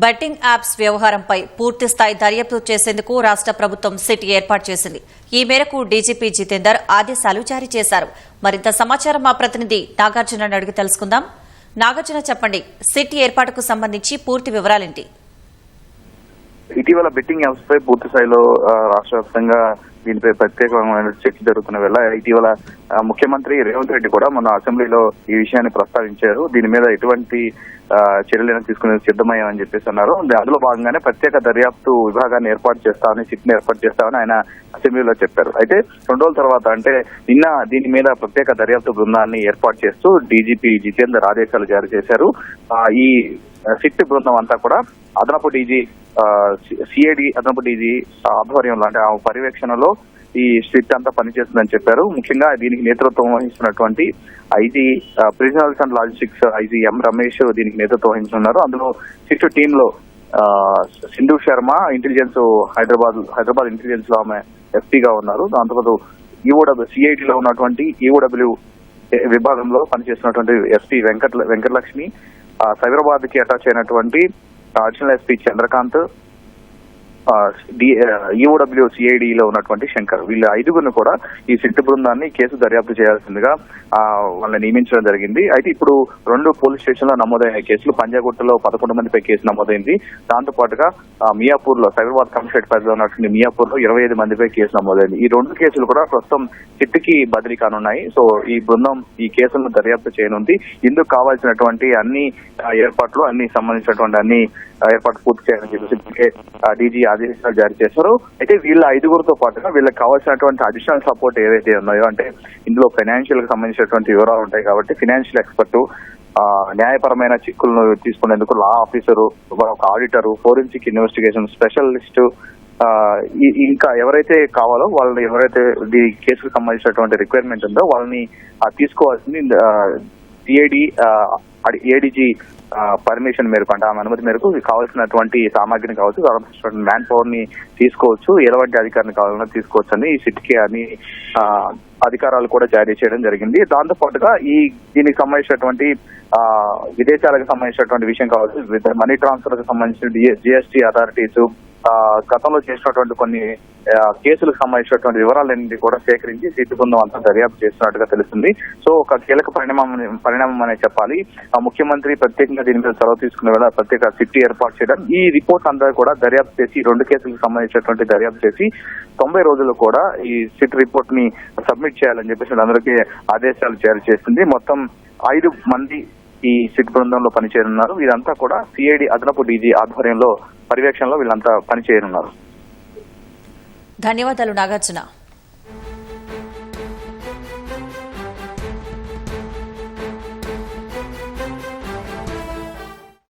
Betting apps వ్యవహారంపై పూర్తిస్థాయి దర్యాప్తు చేసేందుకు రాష్ట ప్రభుత్వం సిట్ ఏర్పాటు చేసింది. ఈ మేరకు డీజీపీ జితేందర్ ఆదేశాలు జారీ చేశారు. మరింత సమాచారం మా ప్రతినిధి నాగార్జున అడిగి తెలుసుకుందాం. నాగార్జున, చెప్పండి, సిట్ ఏర్పాటుకు సంబంధించి పూర్తి వివరాలేంటి? ఇటీవల బెట్టింగ్ యాప్స్ పై పూర్తి స్థాయిలో రాష్ట్ర వ్యాప్తంగా దీనిపై ప్రత్యేకమైన చర్చ జరుగుతున్న వేళ ఇటీవల ముఖ్యమంత్రి రేవంత్ రెడ్డి కూడా మొన్న అసెంబ్లీలో ఈ విషయాన్ని ప్రస్తావించారు. దీని మీద ఎటువంటి చర్యలైనా తీసుకునేందుకు సిద్దమయ్యామని చెప్పేసి అన్నారు. అందులో భాగంగానే ప్రత్యేక దర్యాప్తు విభాగాన్ని ఏర్పాటు చేస్తామని, సిట్ని ఏర్పాటు చేస్తామని ఆయన అసెంబ్లీలో చెప్పారు. అయితే 2 రోజుల తర్వాత అంటే నిన్న దీని మీద ప్రత్యేక దర్యాప్తు బృందాన్ని ఏర్పాటు చేస్తూ డీజీపీ జితేందర్ ఆదేశాలు జారీ చేశారు. ఈ సిట్ బృందం అంతా కూడా అదనపు డీజీ సిఐడి అదనపు డీజీ ఆధ్వర్యంలో అంటే ఆ పర్యవేక్షణలో ఈ సిట్ అంతా పనిచేస్తుందని చెప్పారు. ముఖ్యంగా దీనికి నేతృత్వం వహిస్తున్నటువంటి ఐజీ ప్రిజనల్స్ అండ్ లాజిస్టిక్స్ ఐజీ ఎం రమేష్ దీనికి నేతృత్వం వహిస్తున్నారు. అందులో సిట్ టీమ్ లో సింధు శర్మ ఇంటెలిజెన్స్ హైదరాబాద్ ఇంటెలిజెన్స్ లో ఆమె ఎస్పీగా ఉన్నారు. దాంతోపాటు ఈఓడబ్ల్యూ సిఐడిలో ఉన్నటువంటి ఈఓడబ్ల్యూ విభాగంలో పనిచేస్తున్నటువంటి ఎస్పీ వెంకటలక్ష్మి, సైబరాబాద్ కి అటాచ్ అయినటువంటి అడిషనల్ ఎస్పీ చంద్రకాంత్, ఈఓడబ్ల్యూ సిఐడిలో ఉన్నటువంటి శంకర్, వీళ్ళ 5గురిని కూడా ఈ సిట్ బృందాన్ని కేసు దర్యాప్తు చేయాల్సిందిగా వాళ్ళని నియమించడం జరిగింది. అయితే ఇప్పుడు 2 పోలీస్ స్టేషన్ లో నమోదైన కేసులు, పంజాగుట్టలో 11 మందిపై కేసు నమోదైంది. దాంతో పాటుగా మియాపూర్ లో సైబరాబాద్ కమిషనరేట్ పరిధిలో ఉన్నటువంటి మియాపూర్ లో 25 మందిపై కేసు నమోదైంది. ఈ 2 కేసులు కూడా ప్రస్తుతం సిట్ కి బదిలీ కానున్నాయి. సో ఈ బృందం ఈ కేసులను దర్యాప్తు చేయనుంది. ఇందుకు కావాల్సినటువంటి అన్ని ఏర్పాట్లు సంబంధించినటువంటి అన్ని ఏర్పాట్లు పూర్తి చేయాలని చెప్పి డీజీ ఆదేశాలు జారీ చేశారు. అయితే వీళ్ళ 5గురితో పాటుగా వీళ్ళకి కావాల్సినటువంటి అడిషనల్ సపోర్ట్ ఏవైతే ఉన్నాయో, అంటే ఇందులో ఫైనాన్షియల్ కి సంబంధించినటువంటి వివరాలు ఉంటాయి కాబట్టి ఫైనాన్షియల్ ఎక్స్పర్ట్, న్యాయపరమైన చిక్కులను తీసుకునేందుకు లా ఆఫీసరు, ఒక ఆడిటరు, ఫోరెన్సిక్ ఇన్వెస్టిగేషన్ స్పెషలిస్ట్, ఇంకా ఎవరైతే కావాలో వాళ్ళని, ఎవరైతే ఈ కేసుకు సంబంధించినటువంటి రిక్వైర్మెంట్ ఉందో వాళ్ళని తీసుకోవాల్సింది సిఐడి ఏడీజీ పర్మిషన్ మేరకు, అంటే ఆమె అనుమతి మేరకు కావాల్సినటువంటి సామాగ్రిని కావచ్చు, కావాల్సినటువంటి మ్యాన్ పవర్ ని తీసుకోవచ్చు, ఎలాంటి అధికారిని కావాలన్నా తీసుకోవచ్చు అని ఈ సిట్ కి అన్ని అధికారాలు కూడా జారీ చేయడం జరిగింది. దాంతో పాటుగా దీనికి సంబంధించినటువంటి విదేశాలకు సంబంధించినటువంటి విషయం కావచ్చు, మనీ ట్రాన్స్ఫర్ కి సంబంధించిన జిఎస్టీ అథారిటీస్ గతంలో చేసినటువంటి కొన్ని కేసులకు సంబంధించినటువంటి వివరాలన్నింటి కూడా సేకరించి సిట్ బృందం అంతా దర్యాప్తు చేస్తున్నట్టుగా తెలుస్తుంది. సో ఒక కీలక పరిణామం అనే చెప్పాలి. ముఖ్యమంత్రి ప్రత్యేకంగా దీని మీద చొరవ తీసుకునే వేళ ప్రత్యేక సిట్ ఏర్పాటు చేయడం, ఈ రిపోర్ట్ అంతా కూడా దర్యాప్తు చేసి 2 కేసులకు సంబంధించినటువంటి దర్యాప్తు చేసి 90 రోజుల్లో కూడా ఈ సిట్ రిపోర్ట్ ని సబ్మిట్ చేయాలని చెప్పేసి అందరికీ ఆదేశాలు జారీ చేస్తుంది. మొత్తం 5 మంది ఈ సిట్ బృందంలో పనిచేయనున్నారు. వీరంతా కూడా సిఐడి అదనపు డీజీ ఆధ్వర్యంలో పర్యవేక్షణలో వీళ్ళంతా పనిచేయనున్నారు. ధన్యవాదాలు నాగార్జున.